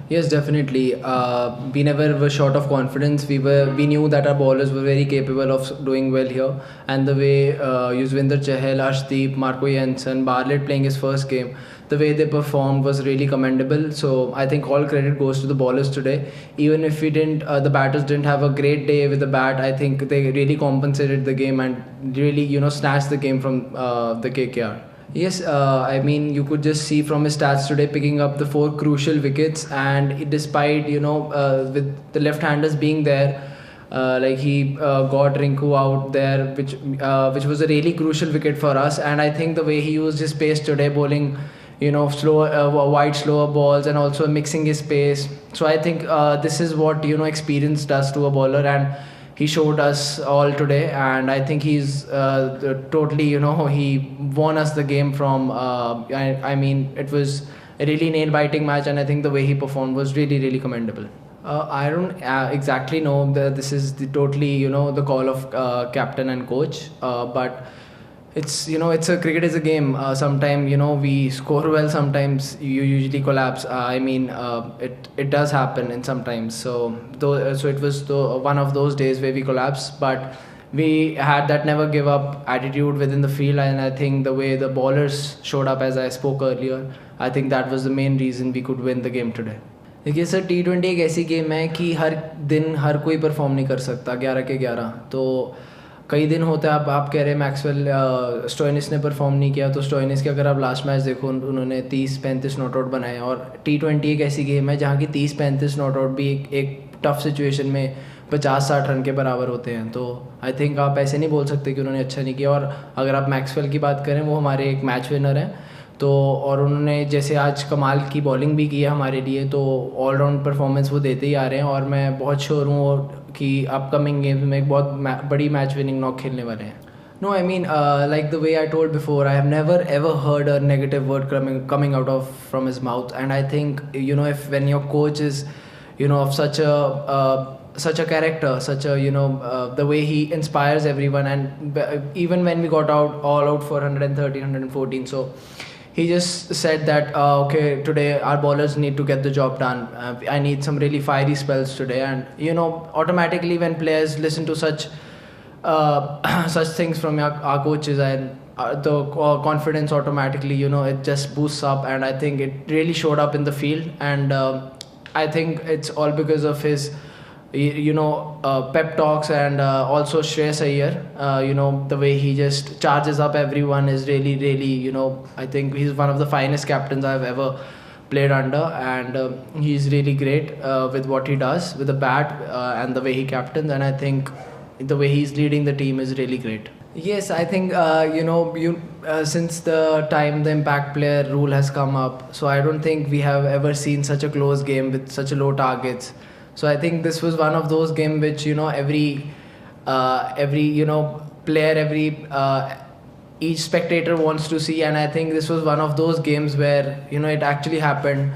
Yes, definitely. We never were short of confidence. We knew that our bowlers were very capable of doing well here, and the way Yuzvendra Chahal, Arshdeep, Marco Jansen, Bartlett playing his first game, the way they performed was really commendable. So I think all credit goes to the bowlers today. Even if the batters didn't have a great day with the bat. I think they really compensated the game and really snatched the game from the KKR. Yes, I mean, you could just see from his stats today picking up the four crucial wickets, and despite with the left-handers being there, like he got Rinku out there, which was a really crucial wicket for us. And I think the way he used his pace today, bowling, slower, wide, slower balls, and also mixing his pace. So I think this is what experience does to a bowler, and he showed us all today, and I think he's totally, he won us the game from. I mean, it was a really nail-biting match, and I think the way he performed was really, really commendable. I don't exactly know. This is totally, the call of captain and coach, but it's a cricket is a game. Sometimes we score well, sometimes you usually collapse. I mean, it does happen in sometimes. So it was one of those days where we collapsed, but we had that never give up attitude within the field, and I think the way the bowlers showed up, as I spoke earlier, I think that was the main reason we could win the game today. देखिए sir, T20 एक ऐसी game है कि हर दिन हर कोई perform नहीं कर सकता 11 के 11। तो कई दिन होते हैं, आप कह रहे हैं मैक्सवेल स्टोइनिस ने परफॉर्म नहीं किया, तो स्टोइनिस के अगर आप लास्ट मैच देखो उन्होंने 30-35 नॉट आउट बनाए। और T20 एक ऐसी गेम है जहाँ की 30-35 नॉट आउट भी एक टफ सिचुएशन में 50-60 रन के बराबर होते हैं। तो आई थिंक आप ऐसे नहीं बोल सकते कि उन्होंने अच्छा नहीं किया। और अगर आप मैक्सवेल की बात करें, वो हमारे एक मैच विनर हैं, तो और उन्होंने जैसे आज कमाल की बॉलिंग भी की है हमारे लिए, तो ऑलराउंड परफॉर्मेंस वो देते ही आ रहे हैं, और मैं बहुत श्योर हूँ कि अपकमिंग गेम्स में एक बहुत बड़ी मैच विनिंग नॉक खेलने वाले हैं। No, I mean, like the way I told before, I have never ever heard a negative word coming out of from his mouth, and I think if when your coach is, of such a character, the way he inspires everyone, and even when we got all out for 113, 114, so he just said that okay, today our bowlers need to get the job done. I need some really fiery spells today, and automatically when players listen to such such things from our coaches, and the confidence automatically it just boosts up, and I think it really showed up in the field. And I think it's all because of his pep talks, and also Shreyas Iyer. The way he just charges up everyone is really, really, I think he's one of the finest captains I've ever played under, and he's really great with what he does with the bat, and the way he captains, and I think the way he's leading the team is really great. Yes, I think since the time the impact player rule has come up, so I don't think we have ever seen such a close game with such a low targets. So I think this was one of those games which every player, each spectator wants to see, and I think this was one of those games where it actually happened.